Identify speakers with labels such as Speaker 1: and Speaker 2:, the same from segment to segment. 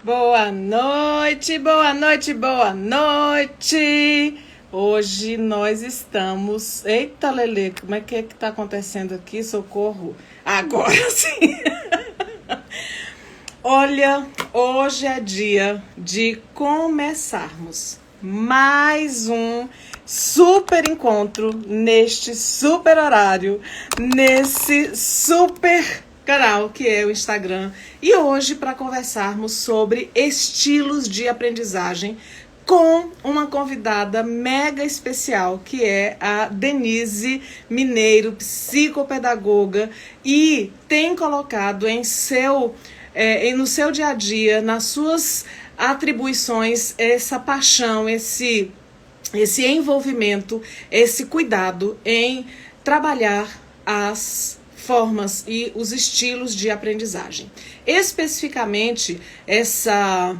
Speaker 1: Boa noite, boa noite, boa noite. Hoje nós estamos... Eita, Lelê, como é que tá acontecendo aqui? Socorro. Agora sim. Olha, hoje é dia de começarmos mais um super encontro neste super horário, nesse super canal que é o Instagram. E hoje para conversarmos sobre estilos de aprendizagem com uma convidada mega especial, que é a Denise Mineiro, psicopedagoga, e tem colocado no seu dia a dia, nas suas atribuições, essa paixão, esse envolvimento, esse cuidado em trabalhar as formas e os estilos de aprendizagem. Especificamente, essa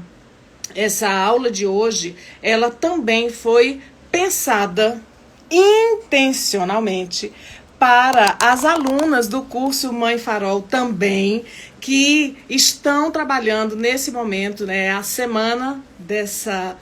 Speaker 1: aula de hoje, ela também foi pensada intencionalmente para as alunas do curso Mãe Farol também, que estão trabalhando nesse momento, né, a semana dessa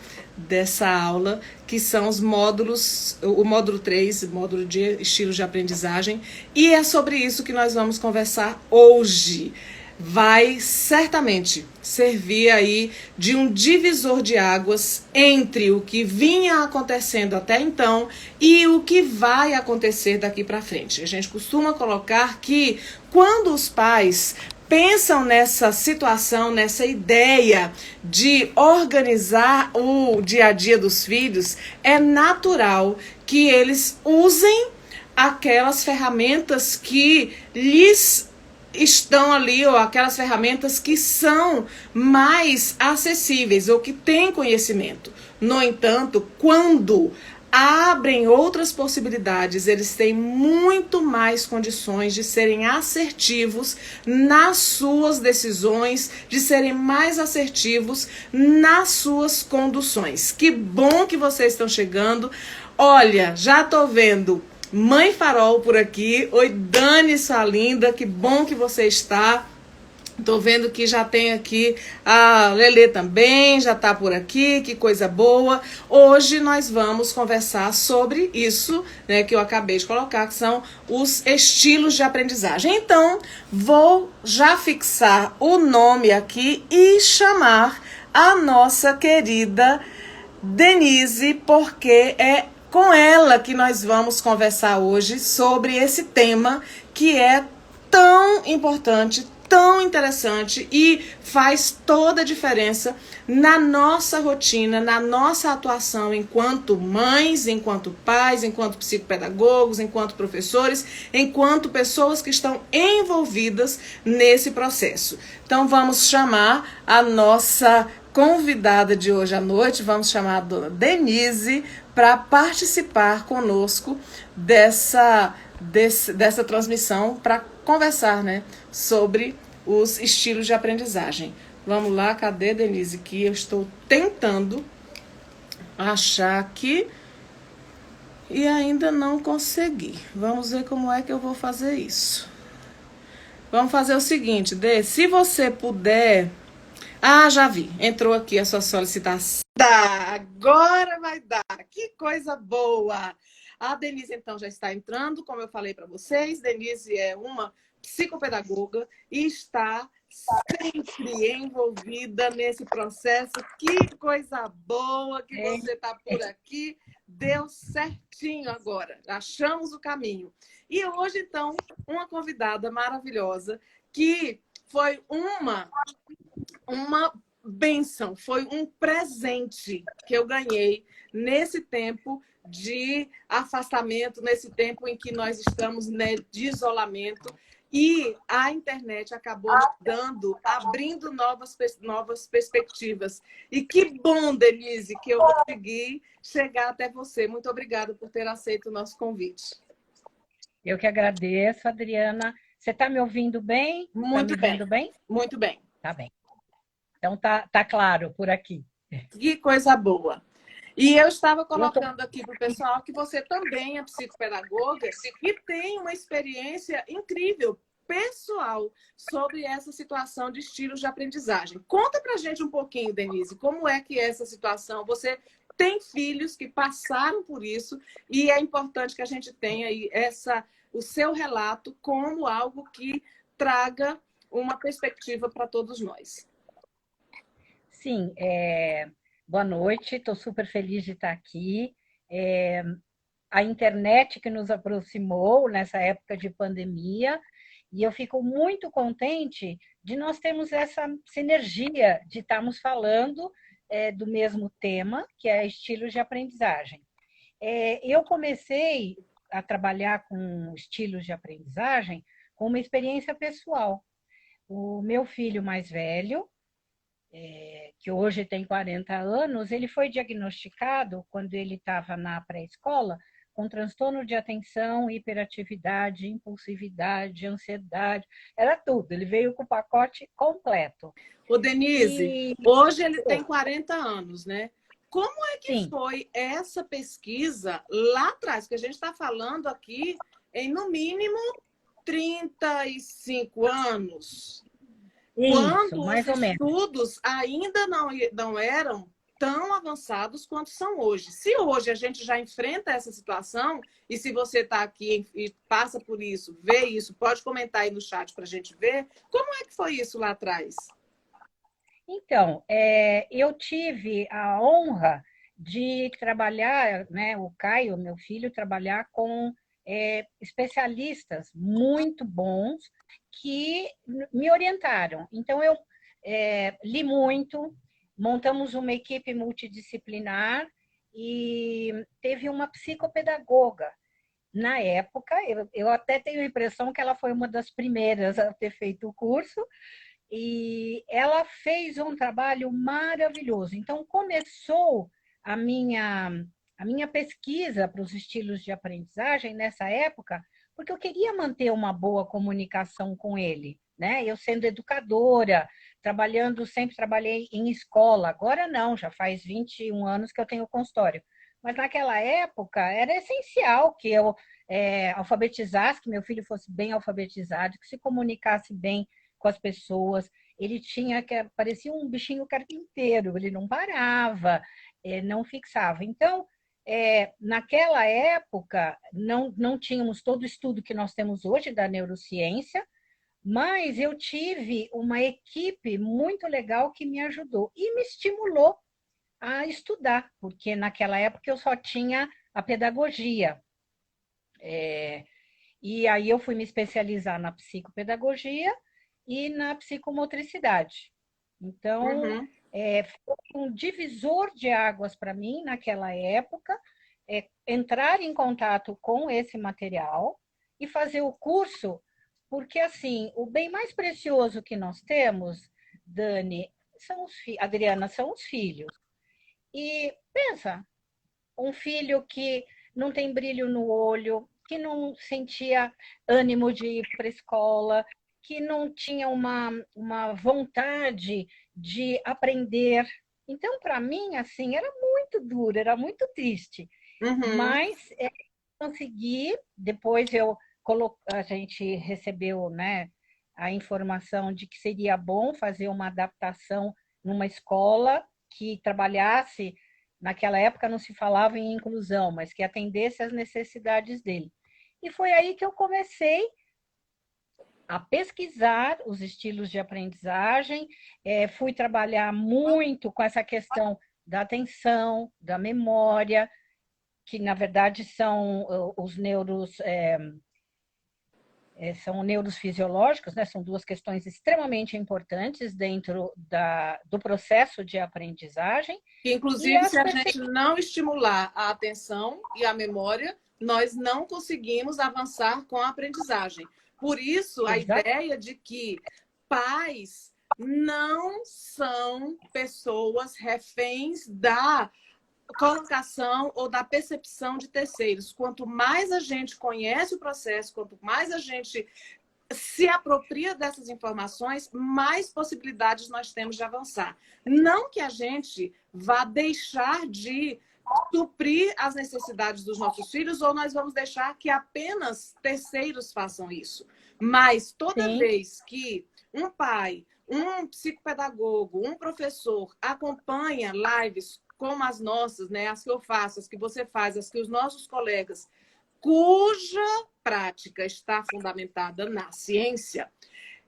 Speaker 1: aula, que são os módulos, o módulo 3, o módulo de estilos de aprendizagem, e é sobre isso que nós vamos conversar hoje. Vai certamente servir aí de um divisor de águas entre o que vinha acontecendo até então e o que vai acontecer daqui para frente. A gente costuma colocar que quando os pais pensam nessa situação, nessa ideia de organizar o dia a dia dos filhos, é natural que eles usem aquelas ferramentas que lhes estão ali, ou aquelas ferramentas que são mais acessíveis ou que têm conhecimento. No entanto, quando abrem outras possibilidades, eles têm muito mais condições de serem assertivos nas suas decisões, de serem mais assertivos nas suas conduções. Que bom que vocês estão chegando. Olha, já tô vendo Mãe Farol por aqui. Oi, Dani, sua linda, que bom que você está. Tô vendo que já tem aqui a Lelê também, já tá por aqui, que coisa boa. Hoje nós vamos conversar sobre isso, né, que eu acabei de colocar, que são os estilos de aprendizagem. Então, vou já fixar o nome aqui e chamar a nossa querida Denise, porque é com ela que nós vamos conversar hoje sobre esse tema que é tão importante, tão interessante e faz toda a diferença na nossa rotina, na nossa atuação enquanto mães, enquanto pais, enquanto psicopedagogos, enquanto professores, enquanto pessoas que estão envolvidas nesse processo. Então vamos chamar a nossa convidada de hoje à noite, vamos chamar a dona Denise para participar conosco dessa transmissão, para conversar, né, sobre os estilos de aprendizagem. Vamos lá, cadê, Denise? Que eu estou tentando achar aqui e ainda não consegui. Vamos ver como é que eu vou fazer isso. Vamos fazer o seguinte, Dê, se você puder... Ah, já vi. Entrou aqui a sua solicitação. Agora vai dar. Que coisa boa. A Denise, então, já está entrando, como eu falei para vocês. Denise é uma psicopedagoga e está sempre envolvida nesse processo. Que coisa boa que você está por aqui. Deu certinho agora. Achamos o caminho. E hoje, então, uma convidada maravilhosa que foi uma bênção, foi um presente que eu ganhei nesse tempo de afastamento, nesse tempo em que nós estamos, né, de isolamento, e a internet acabou abrindo novas perspectivas. E que bom, Denise, que eu consegui chegar até você. Muito obrigada por ter aceito o nosso convite.
Speaker 2: Eu que agradeço, Adriana. Você está me ouvindo bem?
Speaker 1: Muito
Speaker 2: tá me vendo bem?
Speaker 1: Muito bem.
Speaker 2: Tá bem. Então tá claro por aqui.
Speaker 1: Que coisa boa. E eu estava colocando aqui para o pessoal que você também é psicopedagoga e tem uma experiência incrível pessoal sobre essa situação de estilos de aprendizagem. Conta pra gente um pouquinho, Denise, como é que é essa situação? Você tem filhos que passaram por isso e é importante que a gente tenha aí o seu relato como algo que traga uma perspectiva para todos nós.
Speaker 2: Sim, boa noite, estou super feliz de estar aqui. É, a internet que nos aproximou nessa época de pandemia, e eu fico muito contente de nós termos essa sinergia de estarmos falando do mesmo tema, que é estilos de aprendizagem. Eu comecei a trabalhar com estilos de aprendizagem com uma experiência pessoal. O meu filho mais velho, que hoje tem 40 anos, ele foi diagnosticado, quando ele estava na pré-escola, com transtorno de atenção, hiperatividade, impulsividade, ansiedade, era tudo. Ele veio com o pacote completo.
Speaker 1: Ô, Denise, hoje ele tem 40 anos, né? Como é que Sim. foi essa pesquisa lá atrás? Que a gente está falando aqui em, no mínimo, 35 anos.
Speaker 2: Isso,
Speaker 1: quando
Speaker 2: mais
Speaker 1: os
Speaker 2: ou menos.
Speaker 1: estudos ainda não eram tão avançados quanto são hoje. Se hoje a gente já enfrenta essa situação, e se você está aqui e passa por isso, vê isso, pode comentar aí no chat para a gente ver, como é que foi isso lá atrás?
Speaker 2: Então, eu tive a honra de trabalhar, né, o Caio, meu filho, trabalhar com especialistas muito bons que me orientaram. Então, eu li muito, montamos uma equipe multidisciplinar e teve uma psicopedagoga. Na época, eu até tenho a impressão que ela foi uma das primeiras a ter feito o curso, e ela fez um trabalho maravilhoso. Então, começou a minha pesquisa para os estilos de aprendizagem nessa época, porque eu queria manter uma boa comunicação com ele, né? Eu sendo educadora, sempre trabalhei em escola, agora não, já faz 21 anos que eu tenho consultório. Mas naquela época era essencial que eu alfabetizasse, que meu filho fosse bem alfabetizado, que se comunicasse bem com as pessoas. Ele parecia um bichinho carpinteiro, ele não parava, não fixava. Então, naquela época, não tínhamos todo o estudo que nós temos hoje da neurociência, mas eu tive uma equipe muito legal que me ajudou e me estimulou a estudar, porque naquela época eu só tinha a pedagogia. E aí eu fui me especializar na psicopedagogia e na psicomotricidade. Então, foi um divisor de águas para mim naquela época, entrar em contato com esse material e fazer o curso, porque, assim, o bem mais precioso que nós temos, Dani, Adriana, são os filhos. E pensa, um filho que não tem brilho no olho, que não sentia ânimo de ir para a escola, que não tinha uma vontade de aprender. Então, para mim, assim, era muito duro, era muito triste. Mas consegui, depois a gente recebeu, né, a informação de que seria bom fazer uma adaptação numa escola que trabalhasse, naquela época não se falava em inclusão, mas que atendesse às necessidades dele. E foi aí que eu comecei a pesquisar os estilos de aprendizagem, fui trabalhar muito com essa questão da atenção, da memória, que na verdade são os são neuros fisiológicos, né? São duas questões extremamente importantes dentro do processo de aprendizagem.
Speaker 1: Que, inclusive, se a gente não estimular a atenção e a memória, nós não conseguimos avançar com a aprendizagem. Por isso, a ideia de que pais não são pessoas reféns da colocação ou da percepção de terceiros. Quanto mais a gente conhece o processo, quanto mais a gente se apropria dessas informações, mais possibilidades nós temos de avançar. Não que a gente vá deixar de suprir as necessidades dos nossos filhos ou nós vamos deixar que apenas terceiros façam isso. Mas toda
Speaker 2: Sim.
Speaker 1: vez que um pai, um psicopedagogo, um professor acompanha lives como as nossas, né, as que eu faço, as que você faz, as que os nossos colegas, cuja prática está fundamentada na ciência,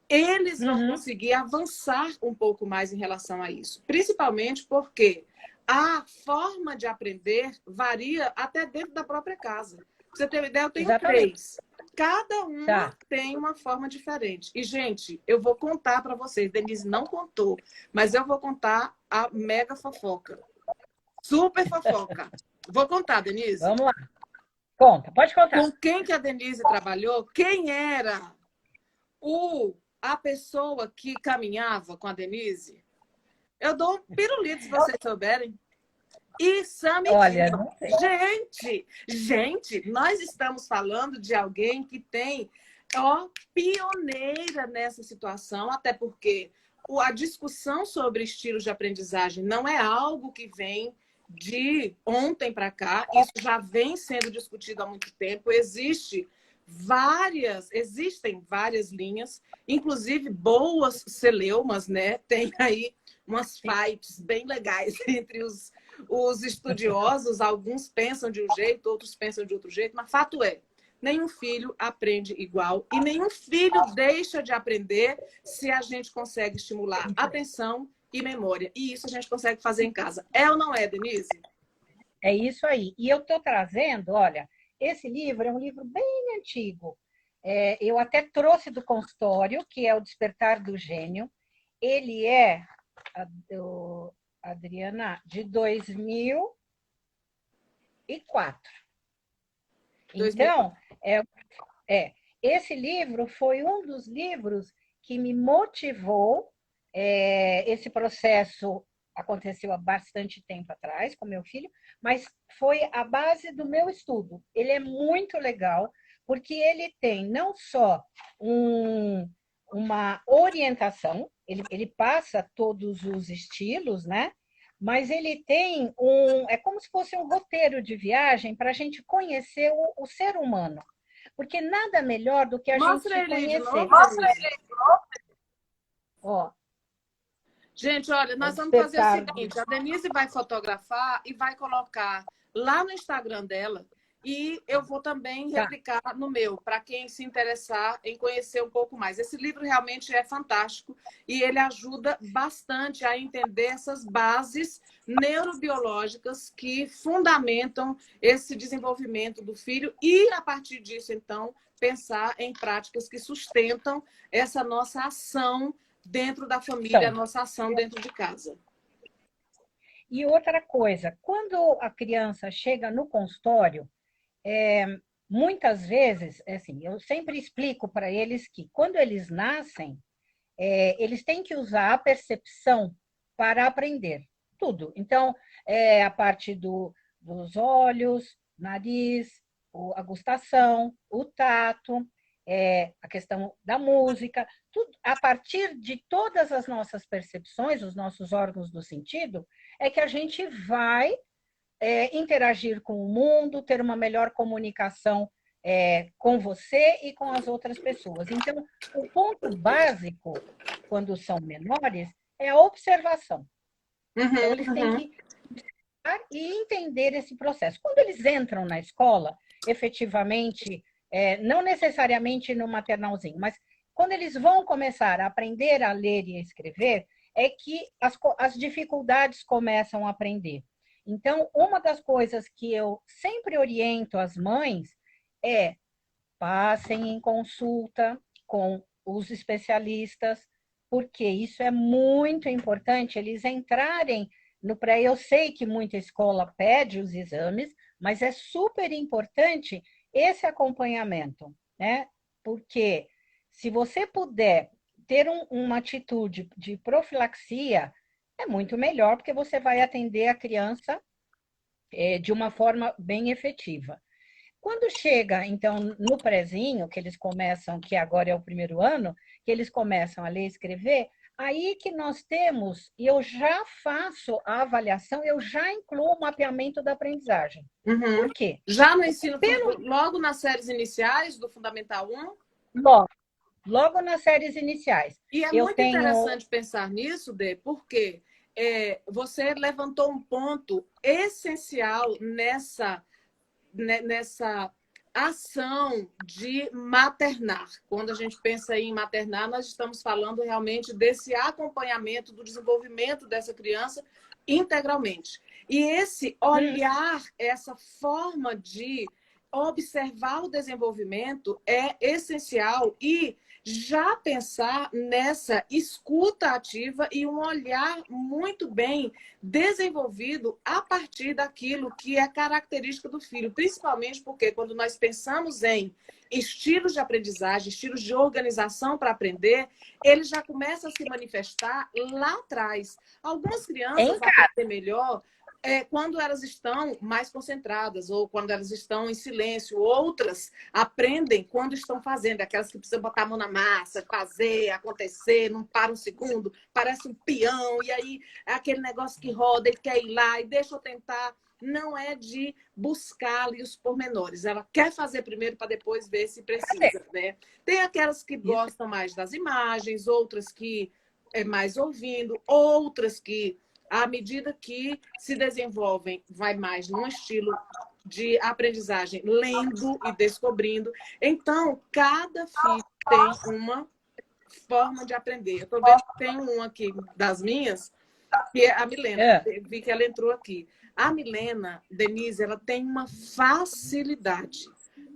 Speaker 1: eles vão conseguir avançar um pouco mais em relação a isso. Principalmente porque a forma de aprender varia até dentro da própria casa. Pra você ter uma ideia, eu tenho três. Cada uma tem uma forma diferente. E, gente, eu vou contar para vocês. Denise não contou, mas eu vou contar a mega fofoca. Super fofoca. Vou contar, Denise.
Speaker 2: Vamos lá. Conta, pode contar.
Speaker 1: Com quem que a Denise trabalhou? Quem era a pessoa que caminhava com a Denise? Eu dou um pirulito, se vocês souberem. E Sammy
Speaker 2: Olha,
Speaker 1: gente, nós estamos falando de alguém que tem, pioneira nessa situação, até porque a discussão sobre estilos de aprendizagem não é algo que vem de ontem para cá, isso já vem sendo discutido há muito tempo, existem várias linhas, inclusive boas celeumas, né? Tem aí umas fights bem legais entre os estudiosos, alguns pensam de um jeito, outros pensam de outro jeito, mas fato é, nenhum filho aprende igual e nenhum filho deixa de aprender se a gente consegue estimular atenção e memória. E isso a gente consegue fazer em casa. É ou não é, Denise?
Speaker 2: É isso aí. E eu estou trazendo, olha, esse livro é um livro bem antigo. Eu até trouxe do consultório, que é O Despertar do Gênio. Ele é, Adriana, de 2004. Então, esse livro foi um dos livros que me motivou. Esse processo aconteceu há bastante tempo atrás com meu filho, mas foi a base do meu estudo. Ele é muito legal, porque ele tem não só uma orientação, ele passa todos os estilos, né? Mas ele tem é como se fosse um roteiro de viagem para a gente conhecer o ser humano. Porque nada melhor do que a gente se conhecer.
Speaker 1: Mostra ele.
Speaker 2: Ó.
Speaker 1: Gente, olha, nós vamos fazer o seguinte, a Denise vai fotografar e vai colocar lá no Instagram dela e eu vou também replicar no meu, para quem se interessar em conhecer um pouco mais. Esse livro realmente é fantástico e ele ajuda bastante a entender essas bases neurobiológicas que fundamentam esse desenvolvimento do filho e, a partir disso, então, pensar em práticas que sustentam essa nossa ação dentro da família, a nossa ação dentro de casa.
Speaker 2: E outra coisa, quando a criança chega no consultório, muitas vezes, assim, eu sempre explico para eles que quando eles nascem, eles têm que usar a percepção para aprender tudo. Então, a parte dos olhos, nariz, a gustação, o tato, a questão da música, tudo, a partir de todas as nossas percepções, os nossos órgãos do sentido, é que a gente vai interagir com o mundo, ter uma melhor comunicação com você e com as outras pessoas. Então, o ponto básico, quando são menores, é a observação. Então, eles têm que observar e entender esse processo. Quando eles entram na escola, efetivamente, não necessariamente no maternalzinho, mas quando eles vão começar a aprender a ler e a escrever, é que as dificuldades começam a aprender. Então, uma das coisas que eu sempre oriento as mães é passem em consulta com os especialistas, porque isso é muito importante, eles entrarem no pré. Eu sei que muita escola pede os exames, mas é super importante esse acompanhamento, né? Porque se você puder ter uma atitude de profilaxia, é muito melhor, porque você vai atender a criança de uma forma bem efetiva. Quando chega, então, no prezinho, que eles começam, que agora é o primeiro ano, que eles começam a ler e escrever, aí que nós temos, e eu já faço a avaliação, eu já incluo o mapeamento da aprendizagem.
Speaker 1: Uhum.
Speaker 2: Por quê?
Speaker 1: Já no ensino, logo nas séries iniciais do Fundamental 1?
Speaker 2: Logo nas séries iniciais.
Speaker 1: E é
Speaker 2: eu
Speaker 1: muito
Speaker 2: tenho...
Speaker 1: interessante pensar nisso, Dê, porque você levantou um ponto essencial nessa ação de maternar. Quando a gente pensa em maternar, nós estamos falando realmente desse acompanhamento do desenvolvimento dessa criança integralmente. E esse olhar, essa forma de observar o desenvolvimento é essencial e já pensar nessa escuta ativa e um olhar muito bem desenvolvido a partir daquilo que é característica do filho, principalmente porque quando nós pensamos em estilos de aprendizagem, estilos de organização para aprender, ele já começa a se manifestar lá atrás. Algumas crianças aprendem melhor quando elas estão mais concentradas ou quando elas estão em silêncio. Outras aprendem quando estão fazendo, aquelas que precisam botar a mão na massa, fazer, acontecer, não para um segundo, parece um peão, e aí é aquele negócio que roda, ele quer ir lá e deixa eu tentar. Não é de buscar ali os pormenores. Ela quer fazer primeiro para depois ver se precisa, né? Tem aquelas que gostam mais das imagens, outras que é mais ouvindo, outras que à medida que se desenvolvem, vai mais num estilo de aprendizagem, lendo e descobrindo. Então, cada filho tem uma forma de aprender. Eu estou vendo que tem um aqui das minhas, que é a Milena. Vi que ela entrou aqui. A Milena, Denise, ela tem uma facilidade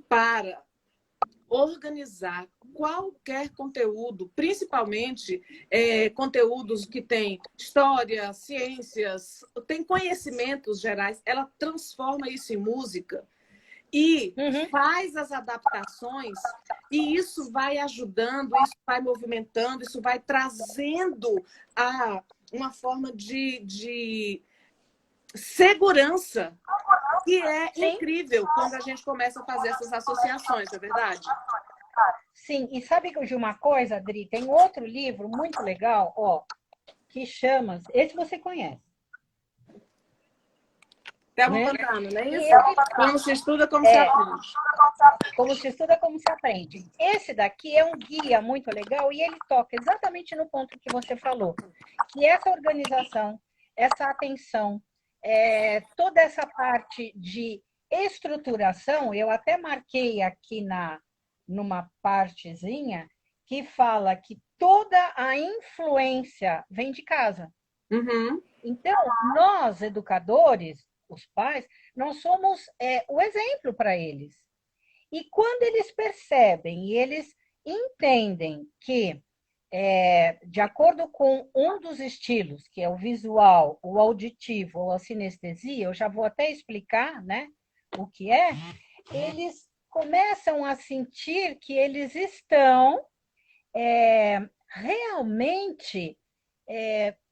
Speaker 1: para organizar qualquer conteúdo, principalmente conteúdos que têm história, ciências, tem conhecimentos gerais, ela transforma isso em música e faz as adaptações, e isso vai ajudando, isso vai movimentando, isso vai trazendo uma forma de segurança que é incrível quando a gente começa a fazer essas associações, não é verdade?
Speaker 2: Sim, e sabe de uma coisa, Adri? Tem outro livro muito legal, que chama... Esse você conhece.
Speaker 1: Thelma Pantano, não é isso? Como se estuda, como se aprende.
Speaker 2: Como se estuda, como se aprende. Esse daqui é um guia muito legal e ele toca exatamente no ponto que você falou, que essa organização, essa atenção, toda essa parte de estruturação, eu até marquei aqui numa partezinha que fala que toda a influência vem de casa. Então, nós, educadores, os pais, nós somos o exemplo para eles. E quando eles percebem e eles entendem que, de acordo com um dos estilos, que é o visual, o auditivo ou a sinestesia, eu já vou até explicar, né, o que é, eles começam a sentir que eles estão realmente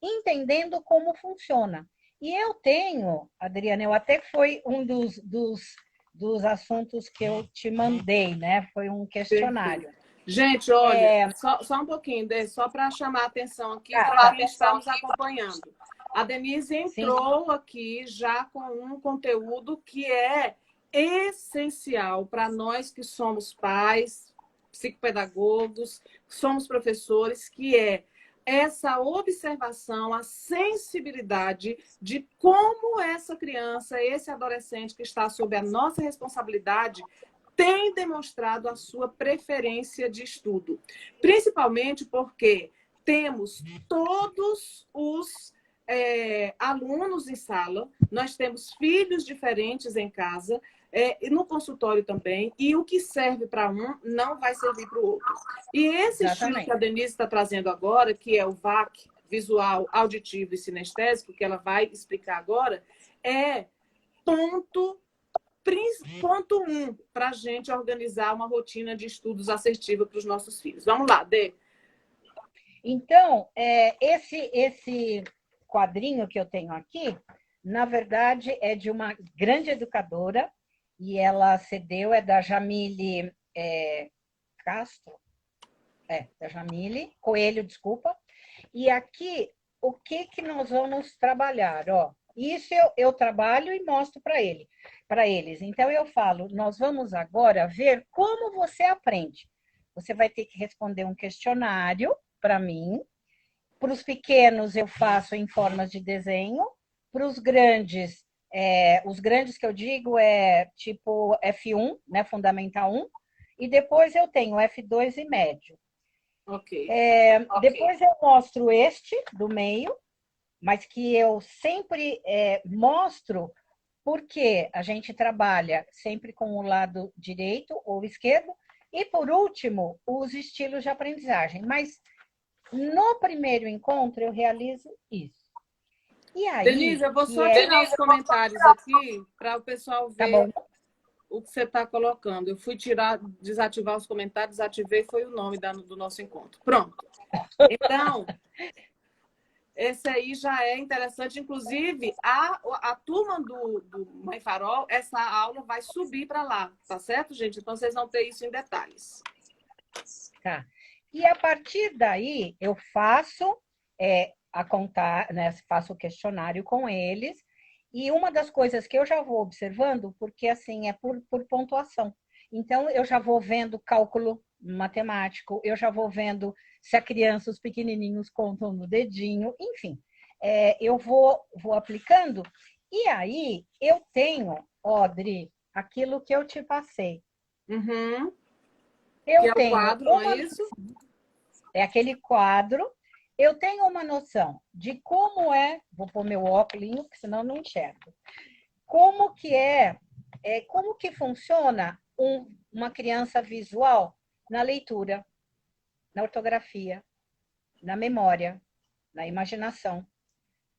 Speaker 2: entendendo como funciona. E eu tenho, Adriana, eu até foi um dos assuntos que eu te mandei, né? Foi um questionário.
Speaker 1: Perfeito. Gente, olha, só um pouquinho, só para chamar a atenção aqui para quem está nos acompanhando. A Denise entrou aqui já com um conteúdo que é essencial para nós que somos pais, psicopedagogos, somos professores, que é essa observação, a sensibilidade de como essa criança, esse adolescente que está sob a nossa responsabilidade, tem demonstrado a sua preferência de estudo. Principalmente porque temos todos os alunos em sala, nós temos filhos diferentes em casa, e no consultório também, e o que serve para um não vai servir para o outro. E esse estilo que a Denise está trazendo agora, que é o VAC, visual, auditivo e sinestésico, que ela vai explicar agora, é ponto 1 para a gente organizar uma rotina de estudos assertiva para os nossos filhos. Vamos lá, Dê.
Speaker 2: Então, esse quadrinho que eu tenho aqui, na verdade, é de uma grande educadora, e ela cedeu, é da Jamile Castro, da Jamile Coelho, desculpa, E aqui, o que que nós vamos trabalhar? Ó, isso eu trabalho e mostro para eles. Então, eu falo, nós vamos agora ver como você aprende. Você vai ter que responder um questionário para mim. Para os pequenos, eu faço em formas de desenho. Para os grandes que eu digo é tipo F1, né, Fundamental 1. E depois eu tenho F2 e médio.
Speaker 1: Ok.
Speaker 2: Depois eu mostro este do meio, mas que eu sempre mostro porque a gente trabalha sempre com o lado direito ou esquerdo, e por último, os estilos de aprendizagem. Mas no primeiro encontro eu realizo isso. E
Speaker 1: Denise,
Speaker 2: aí,
Speaker 1: eu vou
Speaker 2: que
Speaker 1: só
Speaker 2: é.
Speaker 1: tirar os comentários aqui para o pessoal
Speaker 2: Tá
Speaker 1: ver
Speaker 2: bom?
Speaker 1: o que você está colocando. Eu fui tirar, desativar os comentários, desativei, foi o nome do nosso encontro. Pronto. Então, esse aí já é interessante. Inclusive, a turma do Mãe Farol, essa aula vai subir para lá, tá certo, gente? Então, vocês vão ter isso em detalhes.
Speaker 2: Tá. E a partir daí, eu faço a contar, né, faço o questionário com eles. E uma das coisas que eu já vou observando, porque assim é por pontuação. Então, eu já vou vendo cálculo matemático, eu já vou vendo se a criança, os pequenininhos, contam no dedinho, enfim. Eu vou aplicando. E aí, eu tenho, Audrey, aquilo que eu te passei.
Speaker 1: Uhum. Que
Speaker 2: Eu
Speaker 1: é o
Speaker 2: tenho
Speaker 1: quadro, não é isso?
Speaker 2: aquele quadro, eu tenho uma noção de como vou pôr meu óculos, porque senão não enxergo, como que como que funciona uma criança visual na leitura, na ortografia, na memória, na imaginação,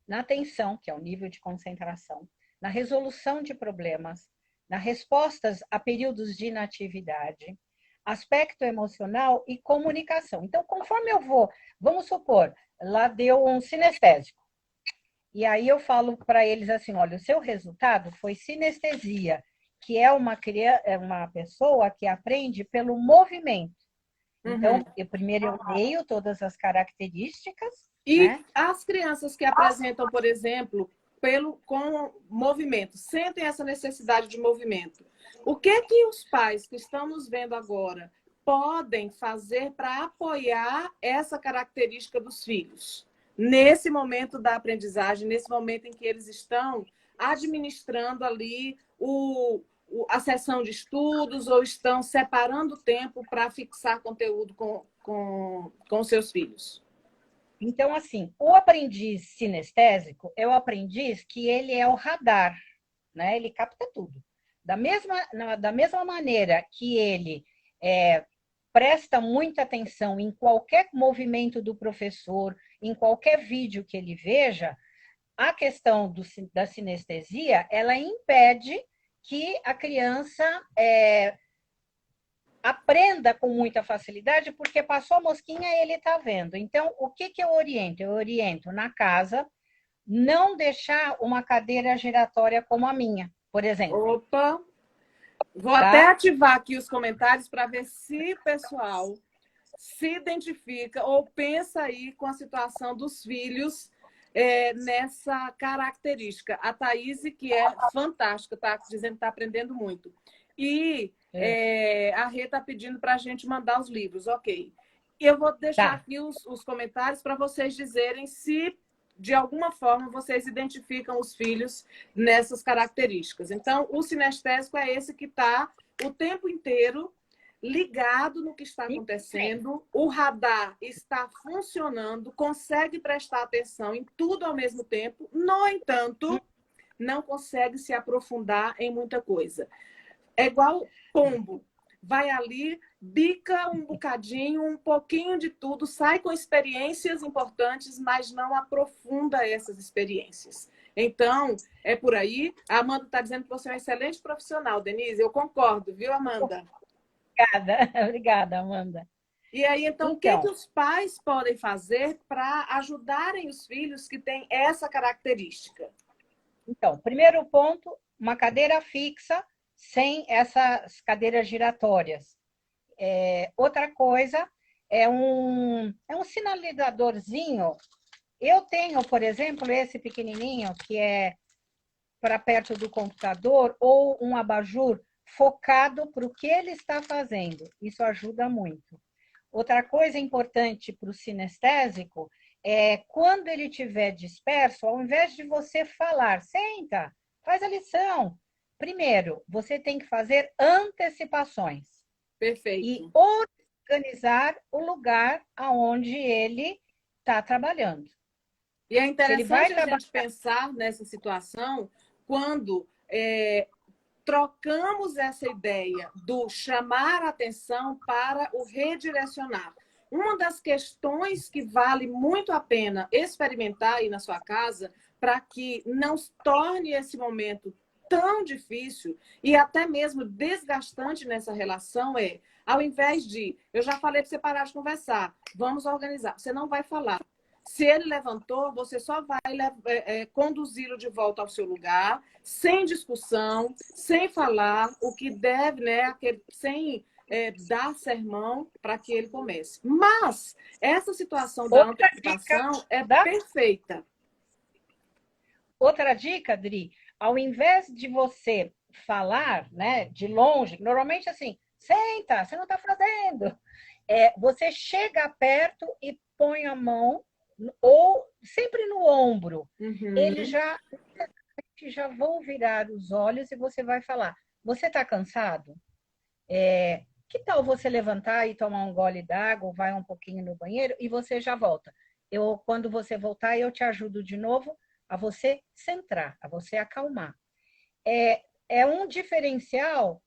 Speaker 2: na atenção, que é o nível de concentração, na resolução de problemas, nas respostas a períodos de inatividade, aspecto emocional e comunicação. Então, conforme eu vamos supor, lá deu um sinestésico. E aí eu falo para eles assim, olha, o seu resultado foi sinestesia, que é uma pessoa que aprende pelo movimento. Então,
Speaker 1: Uhum.
Speaker 2: primeiro eu leio todas as características,
Speaker 1: E
Speaker 2: né?
Speaker 1: as crianças que apresentam, por exemplo, com movimento, sentem essa necessidade de movimento. O que os pais que estão nos vendo agora podem fazer para apoiar essa característica dos filhos? Nesse momento da aprendizagem, nesse momento em que eles estão administrando ali a sessão de estudos ou estão separando tempo para fixar conteúdo com seus filhos.
Speaker 2: Então, assim, o aprendiz sinestésico é o aprendiz que ele é o radar, né? Ele capta tudo. Da mesma maneira que ele presta muita atenção em qualquer movimento do professor, em qualquer vídeo que ele veja, a questão da sinestesia, ela impede que a criança aprenda com muita facilidade, porque passou a mosquinha e ele está vendo. Então, o que eu oriento? Eu oriento na casa não deixar uma cadeira giratória como a minha, por exemplo.
Speaker 1: Opa! Vou até
Speaker 2: Tá?
Speaker 1: ativar aqui os comentários para ver se o pessoal se identifica ou pensa aí com a situação dos filhos nessa característica. A Thaís, que é fantástica, está dizendo que está aprendendo muito. E a Rê está pedindo para a gente mandar os livros, ok. Eu vou deixar aqui os comentários para vocês dizerem se, de alguma forma, vocês identificam os filhos nessas características. Então, o sinestésico é esse que está o tempo inteiro ligado no que está acontecendo, o radar está funcionando, consegue prestar atenção em tudo ao mesmo tempo, no entanto, não consegue se aprofundar em muita coisa. É igual pombo. Vai ali, bica um bocadinho, um pouquinho de tudo, sai com experiências importantes, mas não aprofunda essas experiências. Então, é por aí. A Amanda está dizendo que você é um excelente profissional, Denise. Eu concordo, viu, Amanda?
Speaker 2: Obrigada, Amanda.
Speaker 1: E aí, então, o que os pais podem fazer para ajudarem os filhos que têm essa característica?
Speaker 2: Então, primeiro ponto, uma cadeira fixa sem essas cadeiras giratórias. Outra coisa é um sinalizadorzinho. Eu tenho, por exemplo, esse pequenininho, que é para perto do computador, ou um abajur focado para o que ele está fazendo. Isso ajuda muito. Outra coisa importante para o sinestésico é quando ele estiver disperso, ao invés de você falar, senta, faz a lição. Primeiro, você tem que fazer antecipações.
Speaker 1: Perfeito.
Speaker 2: E organizar o lugar aonde ele está trabalhando.
Speaker 1: E é interessante a gente pensar nessa situação quando trocamos essa ideia do chamar a atenção para o redirecionar. Uma das questões que vale muito a pena experimentar aí na sua casa para que não se torne esse momento tão difícil e até mesmo desgastante nessa relação ao invés de, eu já falei para você parar de conversar, vamos organizar. Você não vai falar. Se ele levantou, você só vai conduzi-lo de volta ao seu lugar, sem discussão, sem falar o que deve, né? Sem dar sermão para que ele comece. Mas essa situação da antecipação é perfeita.
Speaker 2: Outra dica, Dri, ao invés de você falar, né, de longe, normalmente assim, senta, você não está fazendo. Você chega perto e põe a mão ou sempre no ombro.
Speaker 1: Uhum.
Speaker 2: Eles já vão virar os olhos e você vai falar, você está cansado? Que tal você levantar e tomar um gole d'água, ou vai um pouquinho no banheiro e você já volta. Quando você voltar, eu te ajudo de novo a você centrar, a você acalmar. É um diferencial,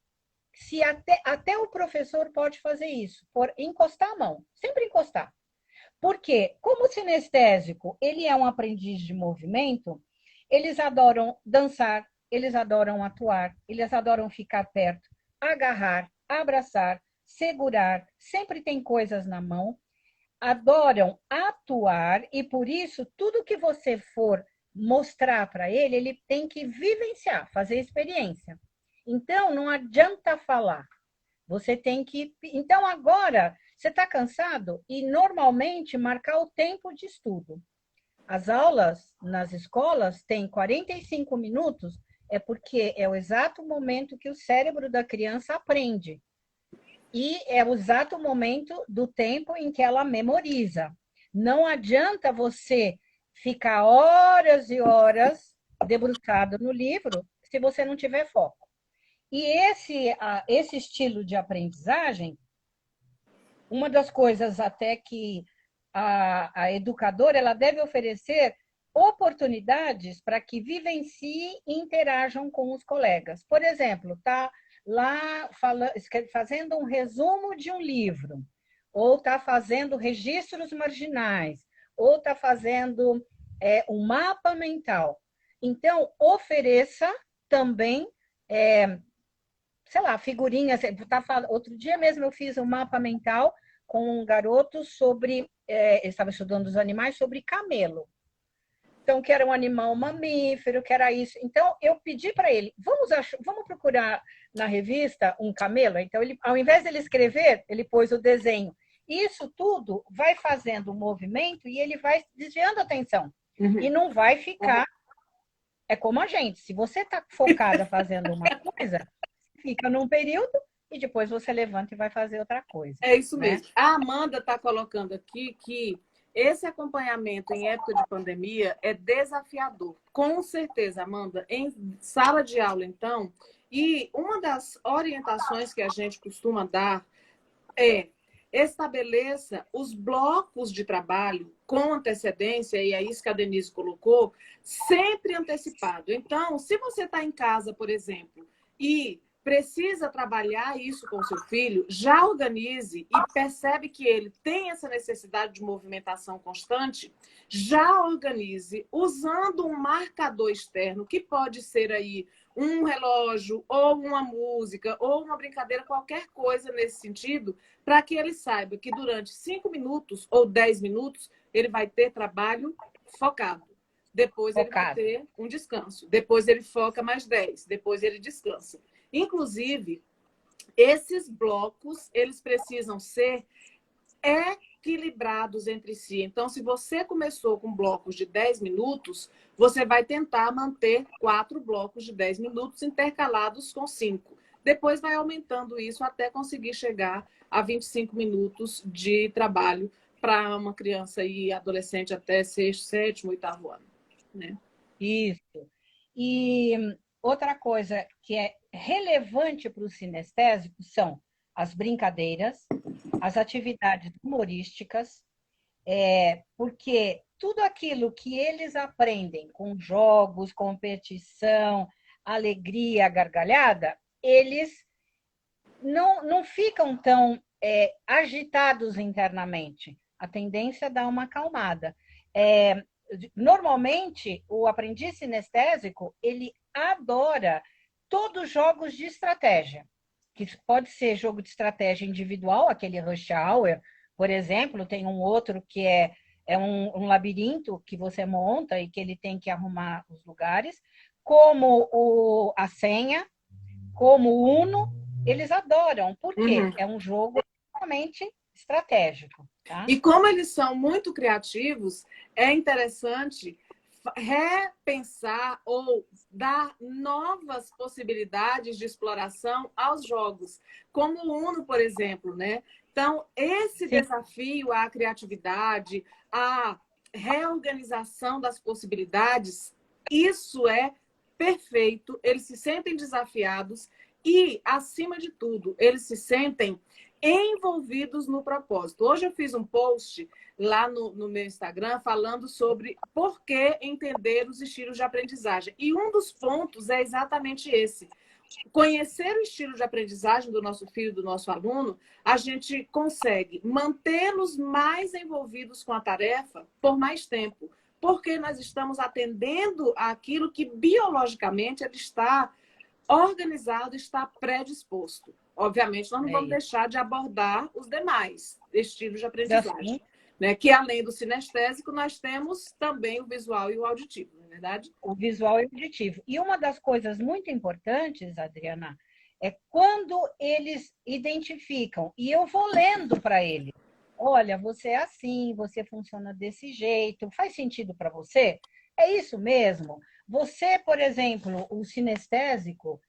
Speaker 2: se até o professor pode fazer isso, por encostar a mão, sempre encostar. Porque, como o sinestésico, ele é um aprendiz de movimento, eles adoram dançar, eles adoram atuar, eles adoram ficar perto, agarrar, abraçar, segurar, sempre tem coisas na mão, adoram atuar e, por isso, tudo que você for mostrar para ele, ele tem que vivenciar, fazer experiência. Então, não adianta falar. Você tem que... Então, agora, você está cansado? E, normalmente, marcar o tempo de estudo. As aulas nas escolas têm 45 minutos, porque é o exato momento que o cérebro da criança aprende. E é o exato momento do tempo em que ela memoriza. Não adianta você ficar horas e horas debruçado no livro se você não tiver foco. E esse estilo de aprendizagem, uma das coisas até que a educadora ela deve oferecer oportunidades para que vivenciem e interajam com os colegas. Por exemplo, está lá fazendo um resumo de um livro, ou está fazendo registros marginais, ou está fazendo um mapa mental. Então, ofereça também sei lá, figurinhas. Outro dia mesmo eu fiz um mapa mental com um garoto sobre... ele estava estudando os animais sobre camelo. Então, que era um animal mamífero, que era isso. Então, eu pedi para ele, vamos procurar na revista um camelo? Então, ao invés de ele escrever, ele pôs o desenho. Isso tudo vai fazendo um movimento e ele vai desviando a atenção. Uhum. E não vai ficar... É como a gente, se você está focada fazendo uma coisa, fica num período e depois você levanta e vai fazer outra coisa.
Speaker 1: É isso mesmo. A Amanda está colocando aqui que esse acompanhamento em época de pandemia é desafiador. Com certeza, Amanda, em sala de aula, então, e uma das orientações que a gente costuma dar é estabeleça os blocos de trabalho com antecedência, e é isso que a Denise colocou, sempre antecipado. Então, se você está em casa, por exemplo, e precisa trabalhar isso com seu filho, já organize e percebe que ele tem essa necessidade de movimentação constante, já organize usando um marcador externo, que pode ser aí um relógio, ou uma música, ou uma brincadeira, qualquer coisa nesse sentido, para que ele saiba que durante 5 minutos ou 10 minutos ele vai ter trabalho focado. Depois ele vai ter um descanso. Depois ele foca mais 10. Depois ele descansa. Inclusive, esses blocos, eles precisam ser equilibrados entre si. Então, se você começou com blocos de 10 minutos, você vai tentar manter 4 blocos de 10 minutos intercalados com 5. Depois vai aumentando isso até conseguir chegar a 25 minutos de trabalho para uma criança e adolescente até sexto, sétimo, oitavo ano, né?
Speaker 2: Isso. E outra coisa que é relevante para os sinestésicos são as brincadeiras, as atividades humorísticas, porque tudo aquilo que eles aprendem com jogos, competição, alegria, gargalhada, eles não ficam tão agitados internamente. A tendência é dar uma acalmada. Normalmente, o aprendiz sinestésico, ele adora todos os jogos de estratégia, que pode ser jogo de estratégia individual, aquele Rush Hour, por exemplo, tem um outro que é um labirinto que você monta e que ele tem que arrumar os lugares, como a senha, como o Uno, eles adoram. Por quê?
Speaker 1: Uhum.
Speaker 2: É um jogo realmente estratégico. Tá?
Speaker 1: E como eles são muito criativos, é interessante repensar ou dar novas possibilidades de exploração aos jogos, como o Uno, por exemplo, né? Então, esse
Speaker 2: Sim.
Speaker 1: desafio à criatividade, à reorganização das possibilidades, isso é perfeito. Eles se sentem desafiados e, acima de tudo, eles se sentem envolvidos no propósito. Hoje eu fiz um post lá no meu Instagram falando sobre por que entender os estilos de aprendizagem. E um dos pontos é exatamente esse. Conhecer o estilo de aprendizagem do nosso filho, do nosso aluno, a gente consegue mantê-los mais envolvidos com a tarefa por mais tempo, porque nós estamos atendendo àquilo que biologicamente ele está organizado, está predisposto. Obviamente, nós não vamos deixar de abordar os demais estilos de aprendizagem. Né? Que além do sinestésico, nós temos também o visual e o auditivo, não é verdade?
Speaker 2: O visual e o auditivo. E uma das coisas muito importantes, Adriana, é quando eles identificam, e eu vou lendo para eles, olha, você é assim, você funciona desse jeito, faz sentido para você? É isso mesmo? Você, por exemplo, o sinestésico,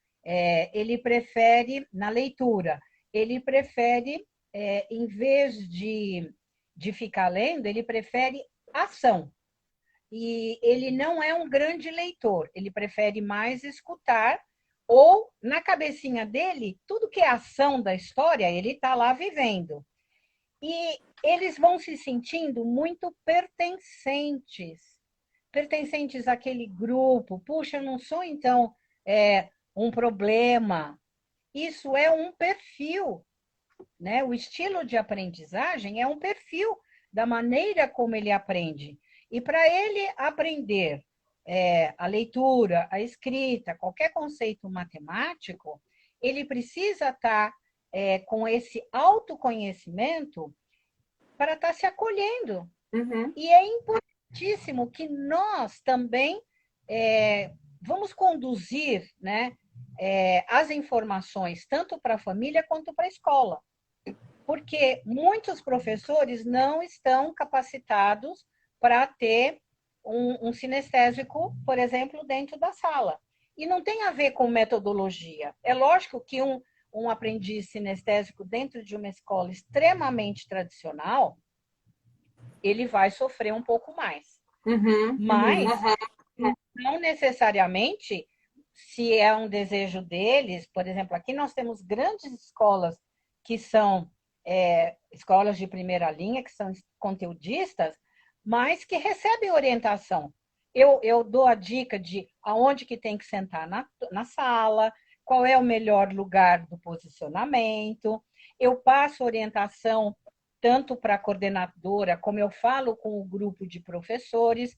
Speaker 2: ele prefere, na leitura, ele prefere, em vez de ficar lendo, ele prefere ação. E ele não é um grande leitor, ele prefere mais escutar, ou na cabecinha dele, tudo que é ação da história, ele está lá vivendo. E eles vão se sentindo muito pertencentes àquele grupo. Puxa, eu não sou, então, um problema. Isso é um perfil, né? O estilo de aprendizagem é um perfil da maneira como ele aprende. E para ele aprender a leitura, a escrita, qualquer conceito matemático, ele precisa estar com esse autoconhecimento para estar se acolhendo.
Speaker 1: Uhum.
Speaker 2: E é importantíssimo que nós também vamos conduzir, né, as informações tanto para a família quanto para a escola. Porque muitos professores não estão capacitados para ter um sinestésico, por exemplo, dentro da sala. E não tem a ver com metodologia. É lógico que um aprendiz sinestésico dentro de uma escola extremamente tradicional, ele vai sofrer um pouco mais. Mas, não necessariamente, se é um desejo deles, por exemplo, aqui nós temos grandes escolas que são escolas de primeira linha, que são conteudistas, mas que recebem orientação. Eu dou a dica de aonde que tem que sentar na sala, qual é o melhor lugar do posicionamento. Eu passo orientação tanto para a coordenadora, como eu falo com o grupo de professores,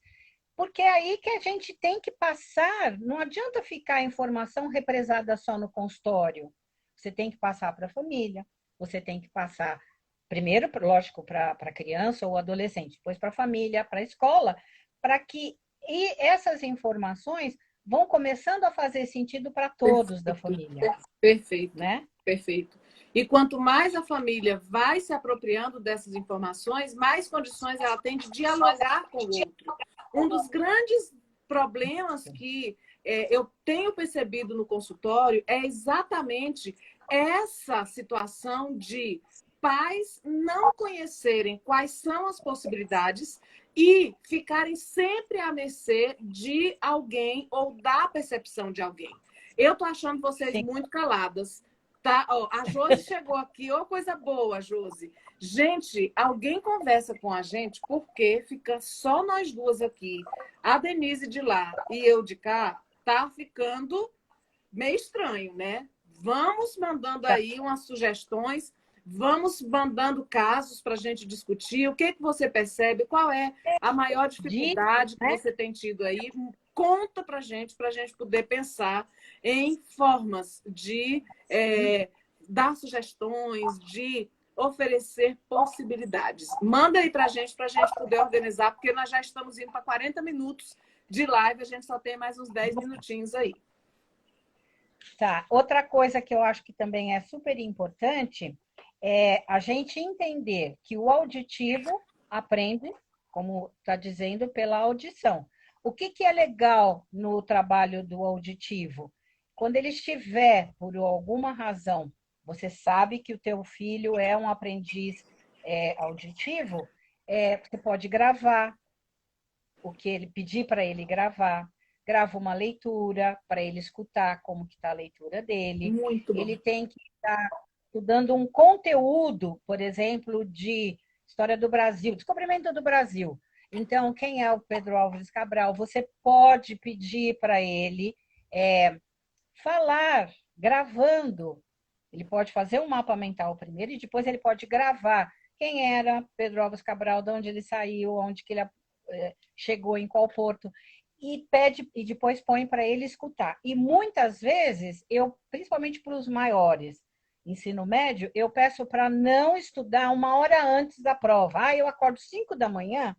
Speaker 2: porque é aí que a gente tem que passar, não adianta ficar a informação represada só no consultório. Você tem que passar para a família, você tem que passar primeiro, lógico, para a criança ou adolescente, depois para a família, para a escola, para que essas informações vão começando a fazer sentido para todos da família.
Speaker 1: Perfeito,
Speaker 2: né?
Speaker 1: Perfeito. E quanto mais a família vai se apropriando dessas informações, mais condições ela tem de dialogar com o outro. Um dos grandes problemas que eu tenho percebido no consultório é exatamente essa situação de pais não conhecerem quais são as possibilidades e ficarem sempre à mercê de alguém ou da percepção de alguém. Eu estou achando vocês
Speaker 2: Sim.
Speaker 1: muito caladas. Tá? Ó, a Josi chegou aqui, ô coisa boa, Josi. Gente, alguém conversa com a gente, porque fica só nós duas aqui. A Denise de lá e eu de cá, tá ficando meio estranho, né? Vamos mandando aí umas sugestões, vamos mandando casos para a gente discutir. O que você percebe? Qual é a maior dificuldade que você tem tido aí? Conta para a gente poder pensar em formas de dar sugestões, de oferecer possibilidades. Manda aí para a gente poder organizar, porque nós já estamos indo para 40 minutos de live, a gente só tem mais uns 10 minutinhos aí.
Speaker 2: Tá. Outra coisa que eu acho que também é super importante é a gente entender que o auditivo aprende, como está dizendo, pela audição. O que é legal no trabalho do auditivo? Quando ele estiver, por alguma razão, você sabe que o teu filho é um aprendiz auditivo, você pode gravar o que ele pedir para ele gravar, grava uma leitura para ele escutar como que está a leitura dele.
Speaker 1: Muito bom.
Speaker 2: Ele tem que estar estudando um conteúdo, por exemplo, de história do Brasil, descobrimento do Brasil. Então, quem é o Pedro Álvares Cabral? Você pode pedir para ele falar, gravando. Ele pode fazer um mapa mental primeiro e depois ele pode gravar quem era Pedro Álvares Cabral, de onde ele saiu, onde que ele chegou, em qual porto, e pede e depois põe para ele escutar. E muitas vezes, principalmente para os maiores, ensino médio, eu peço para não estudar 1 hora antes da prova. Eu acordo 5 da manhã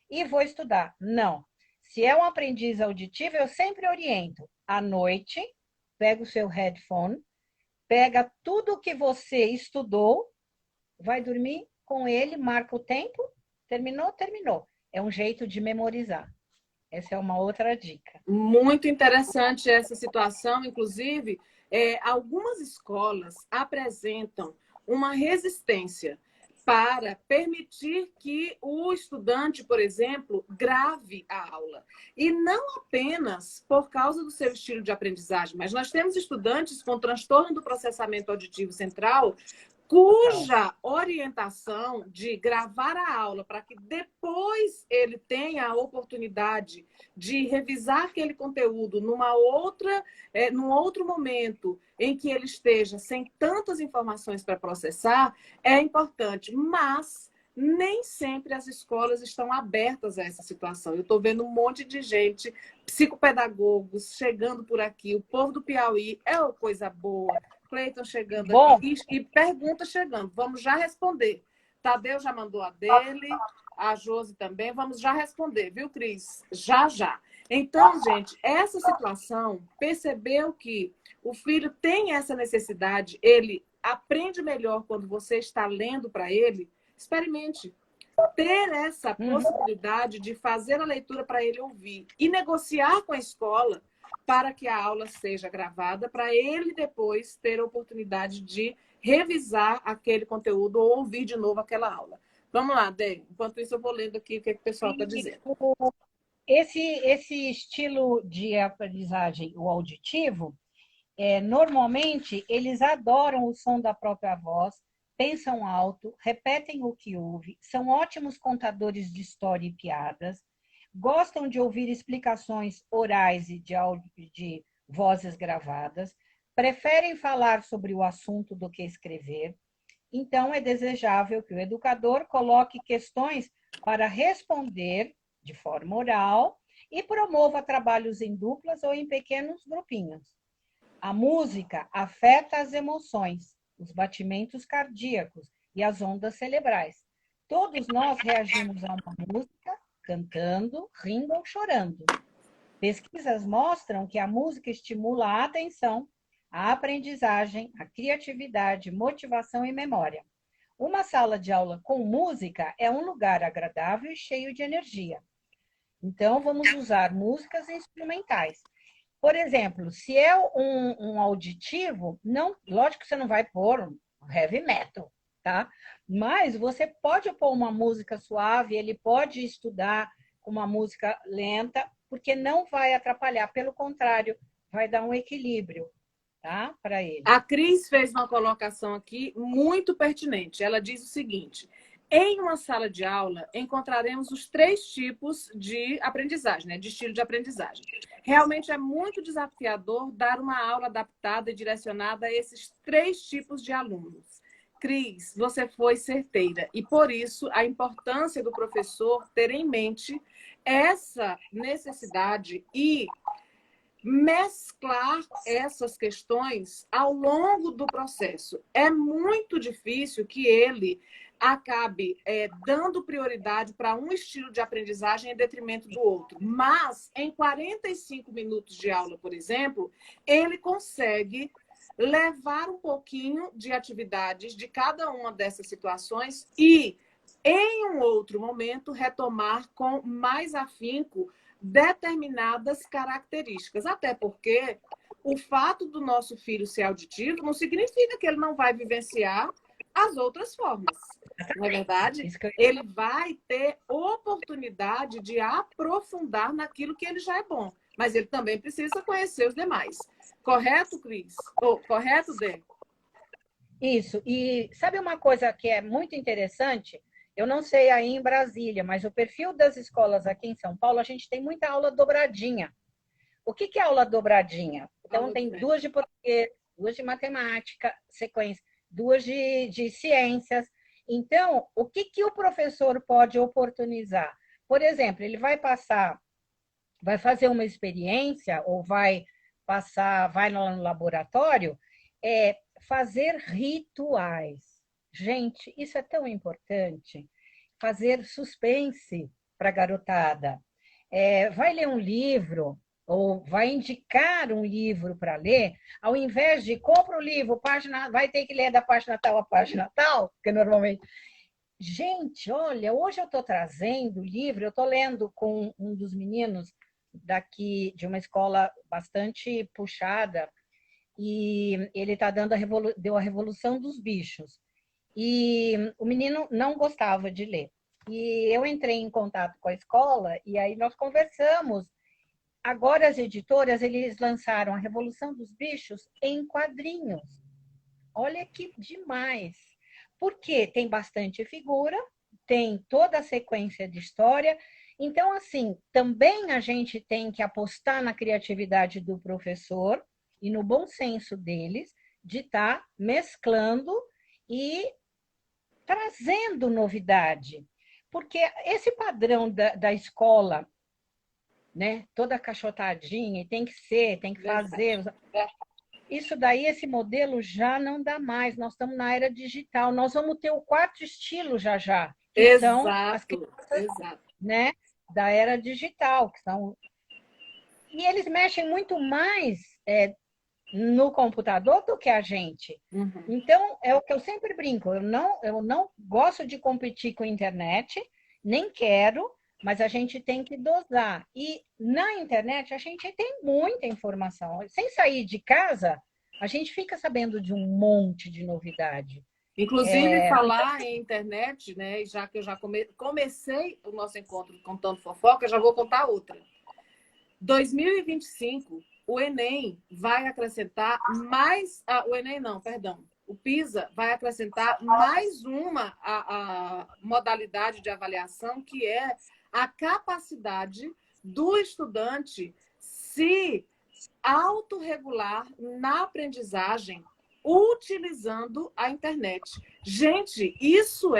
Speaker 2: e vou estudar. Não. Se é um aprendiz auditivo, eu sempre oriento. À noite, pega o seu headphone, pega tudo o que você estudou, vai dormir com ele, marca o tempo, terminou, terminou. É um jeito de memorizar. Essa é uma outra dica.
Speaker 1: Muito interessante essa situação. Inclusive, algumas escolas apresentam uma resistência para permitir que o estudante, por exemplo, grave a aula. E não apenas por causa do seu estilo de aprendizagem, mas nós temos estudantes com transtorno do processamento auditivo central, cuja orientação de gravar a aula para que depois ele tenha a oportunidade de revisar aquele conteúdo num outro momento em que ele esteja sem tantas informações para processar, é importante, mas nem sempre as escolas estão abertas a essa situação. Eu estou vendo um monte de gente, psicopedagogos, chegando por aqui, o povo do Piauí é uma coisa boa. Cleiton chegando aqui e perguntas chegando. Vamos já responder. Tadeu já mandou a dele, a Josi também. Vamos já responder, viu, Cris? Já, já. Então, gente, essa situação, percebeu que o filho tem essa necessidade, ele aprende melhor quando você está lendo para ele, experimente. Ter essa possibilidade de fazer a leitura para ele ouvir e negociar com a escola para que a aula seja gravada, para ele depois ter a oportunidade de revisar aquele conteúdo ou ouvir de novo aquela aula. Vamos lá, Dê. Enquanto isso, eu vou lendo aqui o que o pessoal está dizendo.
Speaker 2: Esse estilo de aprendizagem, o auditivo, normalmente eles adoram o som da própria voz, pensam alto, repetem o que ouve, são ótimos contadores de história e piadas, gostam de ouvir explicações orais e de vozes gravadas, preferem falar sobre o assunto do que escrever. Então, é desejável que o educador coloque questões para responder de forma oral e promova trabalhos em duplas ou em pequenos grupinhos. A música afeta as emoções, os batimentos cardíacos e as ondas cerebrais. Todos nós reagimos a uma música cantando, rindo ou chorando. Pesquisas mostram que a música estimula a atenção, a aprendizagem, a criatividade, motivação e memória. Uma sala de aula com música é um lugar agradável e cheio de energia. Então, vamos usar músicas instrumentais. Por exemplo, se é um auditivo, não, lógico que você não vai pôr um heavy metal, tá? Mas você pode pôr uma música suave, ele pode estudar com uma música lenta, porque não vai atrapalhar, pelo contrário, vai dar um equilíbrio, tá? Para ele.
Speaker 1: A Cris fez uma colocação aqui muito pertinente. Ela diz o seguinte: em uma sala de aula, encontraremos os 3 tipos de aprendizagem, né? De estilo de aprendizagem. Realmente é muito desafiador dar uma aula adaptada e direcionada a esses 3 tipos de alunos. Cris, você foi certeira. E, por isso, a importância do professor ter em mente essa necessidade e mesclar essas questões ao longo do processo. É muito difícil que ele acabe dando prioridade para um estilo de aprendizagem em detrimento do outro. Mas, em 45 minutos de aula, por exemplo, ele consegue levar um pouquinho de atividades de cada uma dessas situações e, em um outro momento, retomar com mais afinco determinadas características. Até porque o fato do nosso filho ser auditivo não significa que ele não vai vivenciar as outras formas. Não é verdade? Ele vai ter oportunidade de aprofundar naquilo que ele já é bom. Mas ele também precisa conhecer os demais. Correto, Cris? Correto, Dê?
Speaker 2: Isso. E sabe uma coisa que é muito interessante? Eu não sei aí em Brasília, mas o perfil das escolas aqui em São Paulo, a gente tem muita aula dobradinha. O que é aula dobradinha? Então, tem 2 de português, 2 de matemática, sequência, 2 de ciências. Então, o que o professor pode oportunizar? Por exemplo, ele vai fazer uma experiência ou vai no laboratório, fazer rituais. Gente, isso é tão importante. Fazer suspense para a garotada. Vai ler um livro ou vai indicar um livro para ler, ao invés de compra o livro, vai ter que ler da página tal a página tal, porque normalmente... Gente, olha, hoje eu estou trazendo o livro, eu estou lendo com um dos meninos daqui de uma escola bastante puxada, e ele está deu a Revolução dos Bichos. E o menino não gostava de ler. E eu entrei em contato com a escola e aí nós conversamos. Agora as editoras, eles lançaram a Revolução dos Bichos em quadrinhos. Olha que demais! Porque tem bastante figura, tem toda a sequência de história. Então, assim, também a gente tem que apostar na criatividade do professor e no bom senso deles de estar mesclando e trazendo novidade. Porque esse padrão da escola, né, toda caixotadinha, tem que ser, tem que fazer. Isso daí, esse modelo já não dá mais. Nós estamos na era digital. Nós vamos ter o 4º estilo já. Que
Speaker 1: Exato,
Speaker 2: são as crianças, né, da era digital. Que são... E eles mexem muito mais no computador do que a gente.
Speaker 1: Uhum.
Speaker 2: Então, é o que eu sempre brinco. Eu não gosto de competir com a internet, nem quero, mas a gente tem que dosar. E na internet a gente tem muita informação. Sem sair de casa, a gente fica sabendo de um monte de novidade.
Speaker 1: Inclusive, falar em internet, né? Já que eu já comecei o nosso encontro contando fofoca, já vou contar outra. 2025, o Enem vai acrescentar mais... o Enem não, perdão. O PISA vai acrescentar mais uma a modalidade de avaliação, que é a capacidade do estudante se autorregular na aprendizagem utilizando a internet. Gente, isso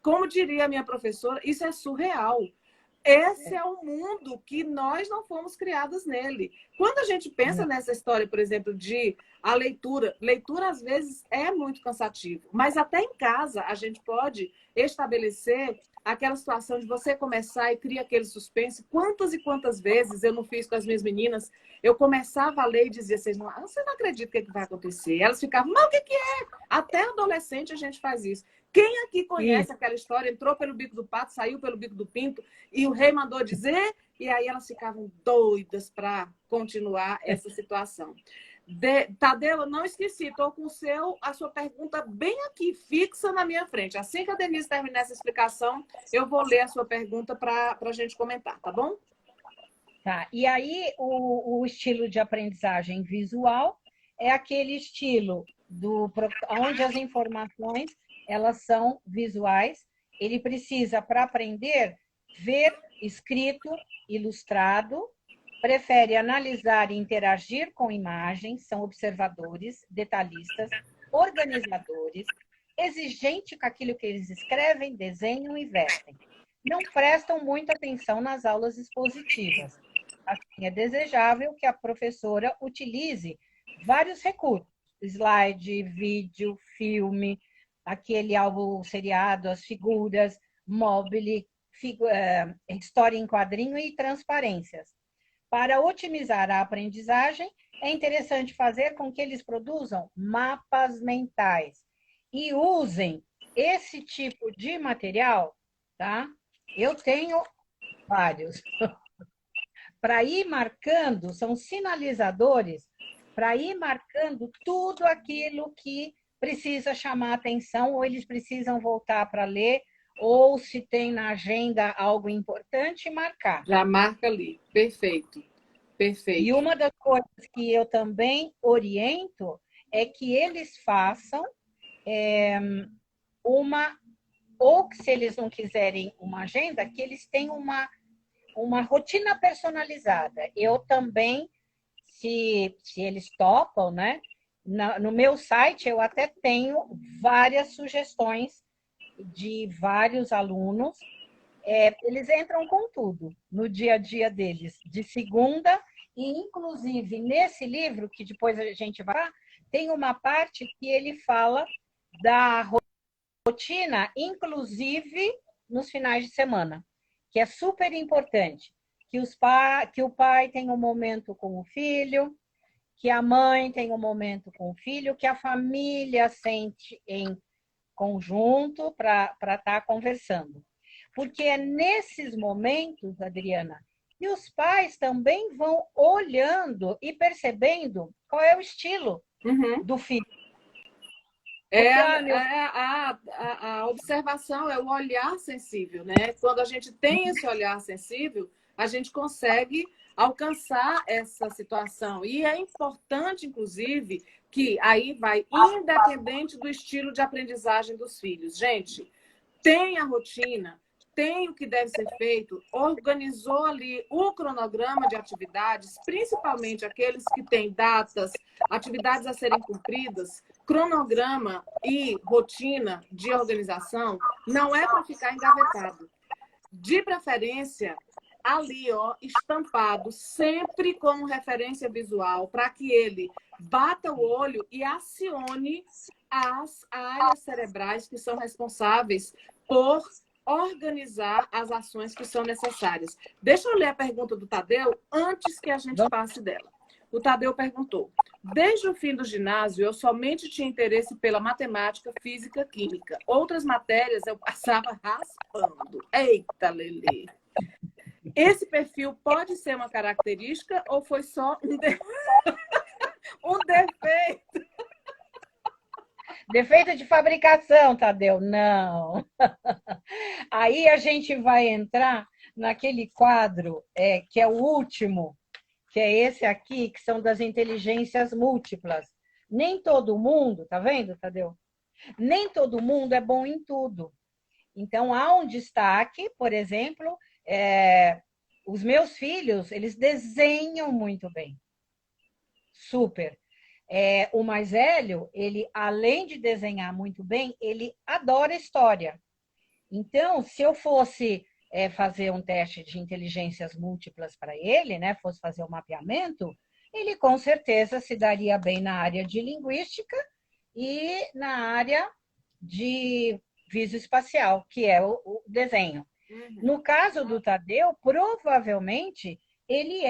Speaker 1: como diria a minha professora, isso é surreal. Esse é o mundo que nós não fomos criadas nele. Quando a gente pensa nessa história, por exemplo, de a leitura, leitura às vezes é muito cansativo, mas até em casa a gente pode estabelecer aquela situação de você começar e cria aquele suspense. Quantas e quantas vezes eu não fiz com as minhas meninas, eu começava a ler e dizia, você não acredita o que, é que vai acontecer. Elas ficavam, mas o que, que é? Até adolescente a gente faz isso. Quem aqui conhece aquela história, entrou pelo bico do pato, saiu pelo bico do pinto, e o rei mandou dizer, e aí elas ficavam doidas para continuar essa situação. Tadeu, eu não esqueci, estou com a sua pergunta bem aqui, fixa na minha frente. Assim que a Denise terminar essa explicação, eu vou ler a sua pergunta para a gente comentar, tá bom?
Speaker 2: Tá. E aí, o estilo de aprendizagem visual é aquele estilo onde as informações elas são visuais. Ele precisa, para aprender, ver escrito, ilustrado, prefere analisar e interagir com imagens, são observadores, detalhistas, organizadores, exigente com aquilo que eles escrevem, desenham e vestem. Não prestam muita atenção nas aulas expositivas. Assim, é desejável que a professora utilize vários recursos, slide, vídeo, filme, aquele álbum seriado, as figuras, mobile, história em quadrinho e transparências. Para otimizar a aprendizagem, é interessante fazer com que eles produzam mapas mentais e usem esse tipo de material, tá? Eu tenho vários. Para ir marcando, são sinalizadores, para ir marcando tudo aquilo que precisa chamar atenção, ou eles precisam voltar para ler, ou se tem na agenda algo importante, marcar.
Speaker 1: Já marca ali. Perfeito. Perfeito.
Speaker 2: E uma das coisas que eu também oriento é que eles façam ou que se eles não quiserem uma agenda, que eles tenham uma rotina personalizada. Eu também, se eles topam, né? No meu site eu até tenho várias sugestões de vários alunos. Eles entram com tudo no dia a dia deles, de segunda, e inclusive nesse livro, que depois a gente vai, tem uma parte que ele fala da rotina, inclusive nos finais de semana, que é super importante, que o pai tenha um momento com o filho, que a mãe tenha um momento com o filho, que a família sente em conjunto para estar conversando. Porque é nesses momentos, Adriana, que os pais também vão olhando e percebendo qual é o estilo do filho.
Speaker 1: A observação, é o olhar sensível, né? Quando a gente tem esse olhar sensível, a gente consegue alcançar essa situação. E é importante, inclusive, que aí vai independente do estilo de aprendizagem dos filhos. Gente, tem a rotina, tem o que deve ser feito, organizou ali o cronograma de atividades, principalmente aqueles que têm datas, atividades a serem cumpridas, cronograma e rotina de organização, não é para ficar engavetado. De preferência, ali, ó, estampado, sempre como referência visual, para que ele bata o olho e acione as áreas cerebrais que são responsáveis por organizar as ações que são necessárias. Deixa eu ler a pergunta do Tadeu antes que a gente passe dela. O Tadeu perguntou: desde o fim do ginásio, eu somente tinha interesse pela matemática, física, química. Outras matérias eu passava raspando. Eita, Lelê! Esse perfil pode ser uma característica ou foi só um defeito?
Speaker 2: Defeito de fabricação, Tadeu? Não. Aí a gente vai entrar naquele quadro que é o último, que é esse aqui, que são das inteligências múltiplas. Nem todo mundo, tá vendo, Tadeu? Nem todo mundo é bom em tudo. Então, há um destaque, por exemplo, os meus filhos, eles desenham muito bem. Super. O mais velho, ele, além de desenhar muito bem, ele adora história. Então, se eu fosse fazer um teste de inteligências múltiplas para ele, né, fosse fazer o mapeamento, ele com certeza se daria bem na área de linguística e na área de visoespacial, que é o desenho. No caso do Tadeu, provavelmente ele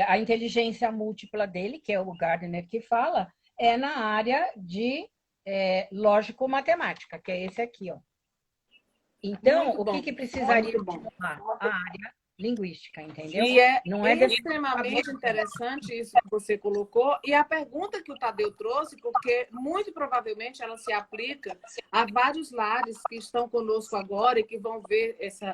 Speaker 2: a inteligência múltipla dele, que é o Gardner que fala, é na área de lógico-matemática, que é esse aqui, ó. Então, o que precisaria tomar? A área linguística, entendeu?
Speaker 1: E não é extremamente interessante isso que você colocou. E a pergunta que o Tadeu trouxe, porque muito provavelmente ela se aplica a vários lares que estão conosco agora e que vão ver esse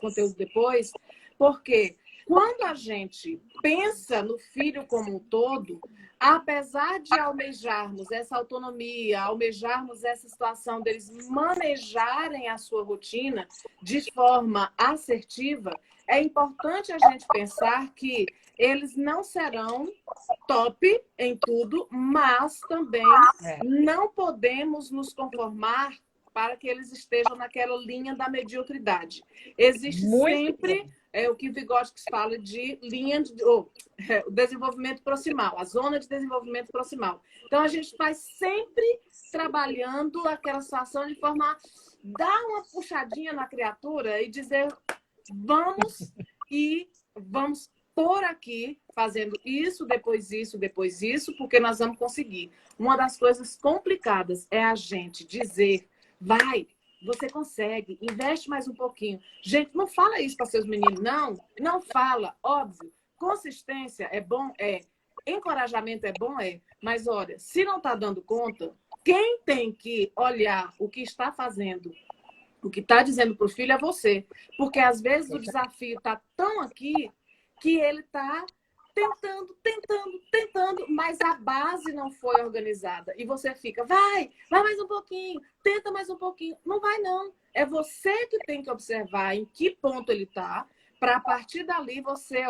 Speaker 1: conteúdo depois, porque quando a gente pensa no filho como um todo, apesar de almejarmos essa autonomia, almejarmos essa situação deles manejarem a sua rotina de forma assertiva, é importante a gente pensar que eles não serão top em tudo, mas também não podemos nos conformar para que eles estejam naquela linha da mediocridade. Existe sempre o que Vygotsky fala de linha de o desenvolvimento proximal, a zona de desenvolvimento proximal. Então, a gente vai sempre trabalhando aquela situação de forma a dar uma puxadinha na criatura e dizer, vamos por aqui, fazendo isso, depois isso, depois isso, porque nós vamos conseguir. Uma das coisas complicadas é a gente dizer, vai, você consegue, investe mais um pouquinho. Gente, não fala isso para seus meninos, não fala, óbvio. Consistência é bom, encorajamento é bom, mas olha, se não está dando conta, quem tem que olhar o que está fazendo, o que está dizendo para o filho é você. Porque às vezes o desafio está tão aqui que ele está tentando, mas a base não foi organizada. E você fica, vai mais um pouquinho, tenta mais um pouquinho. Não vai, não. É você que tem que observar em que ponto ele está, para a partir dali você,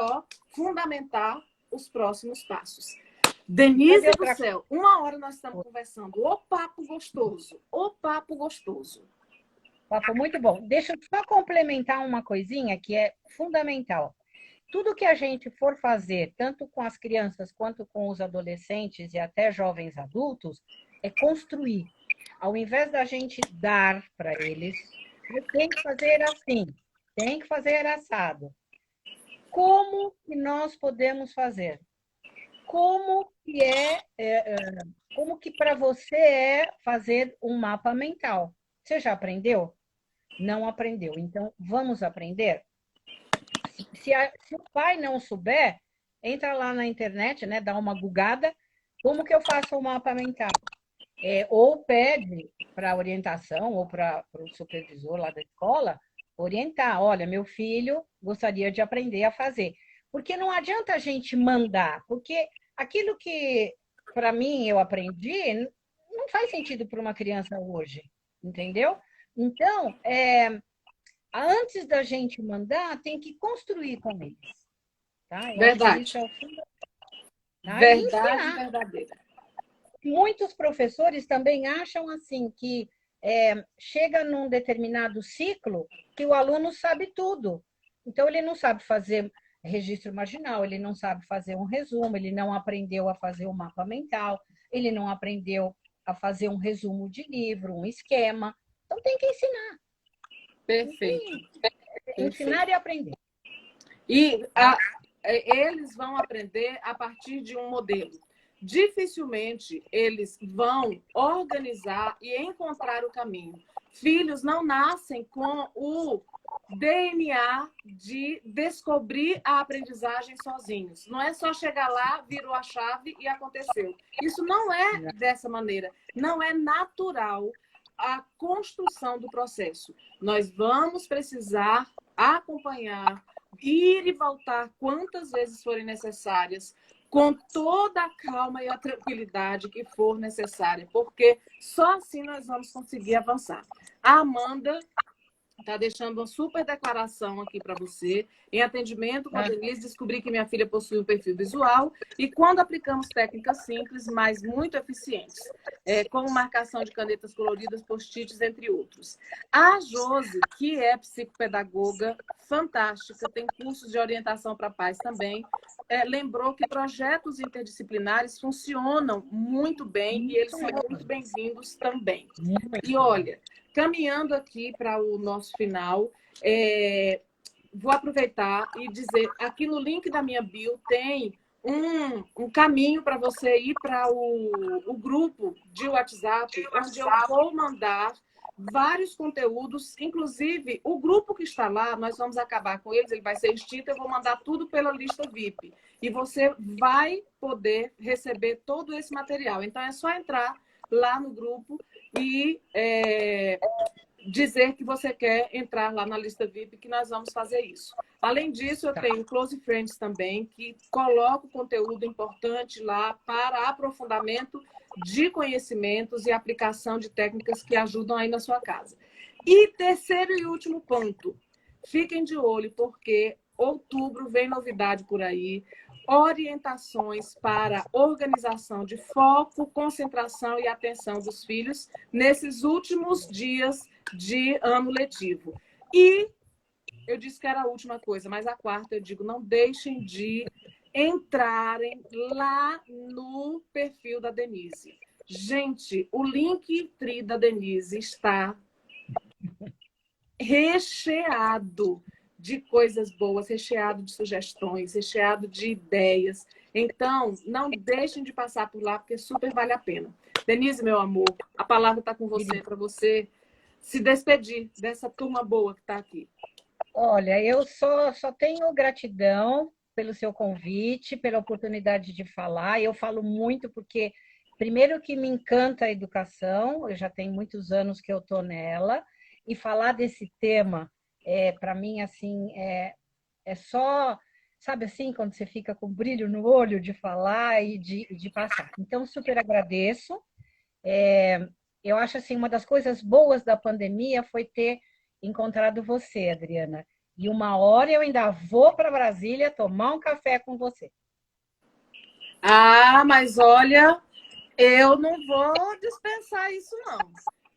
Speaker 1: fundamentar os próximos passos. Denise do céu, 1 hora nós estamos conversando. O papo gostoso.
Speaker 2: Papo muito bom. Deixa eu só complementar uma coisinha que é fundamental. Tudo que a gente for fazer, tanto com as crianças quanto com os adolescentes e até jovens adultos, é construir. Ao invés da gente dar para eles, tem que fazer assim, tem que fazer assado. Como que nós podemos fazer? Como que para você é fazer um mapa mental? Você já aprendeu? Não aprendeu. Então, vamos aprender? Se o pai não souber, entra lá na internet, né, dá uma gugada, como que eu faço um mapa mental? Ou pede para a orientação ou para o supervisor lá da escola orientar. Olha, meu filho gostaria de aprender a fazer. Porque não adianta a gente mandar, porque aquilo que, para mim, eu aprendi, não faz sentido para uma criança hoje, entendeu? Então, antes da gente mandar, tem que construir com eles. Tá?
Speaker 1: Verdade.
Speaker 2: Isso é o fundamental. Tá?
Speaker 1: Verdade verdadeira.
Speaker 2: Muitos professores também acham assim que chega num determinado ciclo que o aluno sabe tudo. Então, ele não sabe fazer registro marginal, ele não sabe fazer um resumo, ele não aprendeu a fazer um mapa mental, ele não aprendeu a fazer um resumo de livro, um esquema. Então, tem que ensinar.
Speaker 1: Perfeito.
Speaker 2: Ensinar e aprender.
Speaker 1: E eles vão aprender a partir de um modelo. Dificilmente eles vão organizar e encontrar o caminho. Filhos não nascem com o DNA de descobrir a aprendizagem sozinhos. Não é só chegar lá, virou a chave e aconteceu. Isso não é dessa maneira. Não é natural a construção do processo. Nós vamos precisar acompanhar, ir e voltar quantas vezes forem necessárias, com toda a calma e a tranquilidade que for necessária, porque só assim nós vamos conseguir avançar. A Amanda Está deixando uma super declaração aqui para você. Em atendimento com a Denise, descobri que minha filha possui um perfil visual e quando aplicamos técnicas simples, mas muito eficientes, como marcação de canetas coloridas, post-its, entre outros. A Josi, que é psicopedagoga fantástica, tem cursos de orientação para pais também, lembrou que projetos interdisciplinares funcionam muito bem e eles são muito bem-vindos também. E olha, caminhando aqui para o nosso final, vou aproveitar e dizer, aqui no link da minha bio tem um caminho para você ir para o grupo de WhatsApp, onde eu vou mandar vários conteúdos, inclusive o grupo que está lá, nós vamos acabar com eles, ele vai ser extinto, eu vou mandar tudo pela lista VIP. E você vai poder receber todo esse material. Então, é só entrar lá no grupo e dizer que você quer entrar lá na lista VIP, que nós vamos fazer isso. Além disso, eu tenho Close Friends também, que coloco conteúdo importante lá para aprofundamento de conhecimentos e aplicação de técnicas que ajudam aí na sua casa. E terceiro e último ponto, fiquem de olho, porque outubro vem novidade por aí, orientações para organização de foco, concentração e atenção dos filhos nesses últimos dias de ano letivo. E eu disse que era a última coisa, mas a quarta eu digo, não deixem de entrarem lá no perfil da Denise. Gente, o Linktree da Denise está recheado de coisas boas, recheado de sugestões, recheado de ideias. Então, não deixem de passar por lá, porque super vale a pena. Denise, meu amor, a palavra está com você, para você se despedir dessa turma boa que está aqui.
Speaker 2: Olha, eu só tenho gratidão pelo seu convite, pela oportunidade de falar. Eu falo muito porque, primeiro, que me encanta a educação, eu já tenho muitos anos que eu estou nela, e falar desse tema, para mim, assim, é só, sabe assim, quando você fica com brilho no olho de falar e de passar. Então, super agradeço. Eu acho, assim, uma das coisas boas da pandemia foi ter encontrado você, Adriana. E uma hora eu ainda vou para Brasília tomar um café com você.
Speaker 1: Ah, mas olha, eu não vou dispensar isso, não.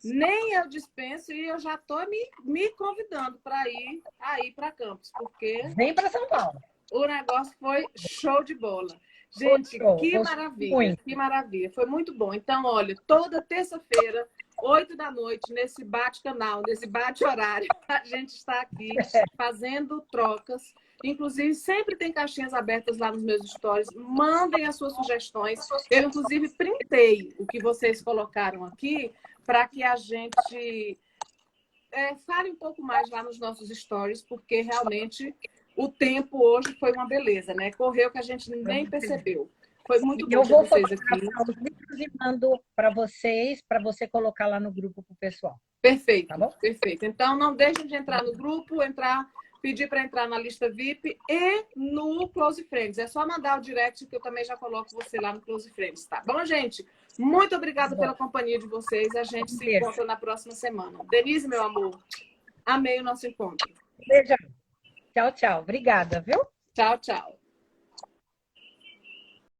Speaker 1: Nem eu dispenso e eu já estou me convidando para ir aí para Campos, porque
Speaker 2: vem para São Paulo.
Speaker 1: O negócio foi show de bola. Gente, que maravilha, que maravilha. Foi muito bom. Então, olha, toda terça-feira, 8 da noite, nesse bate-canal, nesse bate-horário, a gente está aqui fazendo trocas. Inclusive, sempre tem caixinhas abertas lá nos meus stories. Mandem as suas sugestões. Eu, inclusive, printei o que vocês colocaram aqui para que a gente fale um pouco mais lá nos nossos stories, porque realmente o tempo hoje foi uma beleza, né? Correu que a gente nem percebeu. Foi muito bom ter vocês aqui.
Speaker 2: Eu vou os livros e mando para vocês, para você colocar lá no grupo para o pessoal.
Speaker 1: Perfeito,
Speaker 2: tá bom?
Speaker 1: Perfeito. Então, não deixem de entrar no grupo, pedir para entrar na lista VIP e no Close Friends. É só mandar o direct que eu também já coloco você lá no Close Friends, tá bom, gente? Muito obrigada pela companhia de vocês. A gente se encontra na próxima semana. Denise, meu amor, amei o nosso encontro.
Speaker 2: Beijo. Tchau, tchau. Obrigada, viu?
Speaker 1: Tchau, tchau.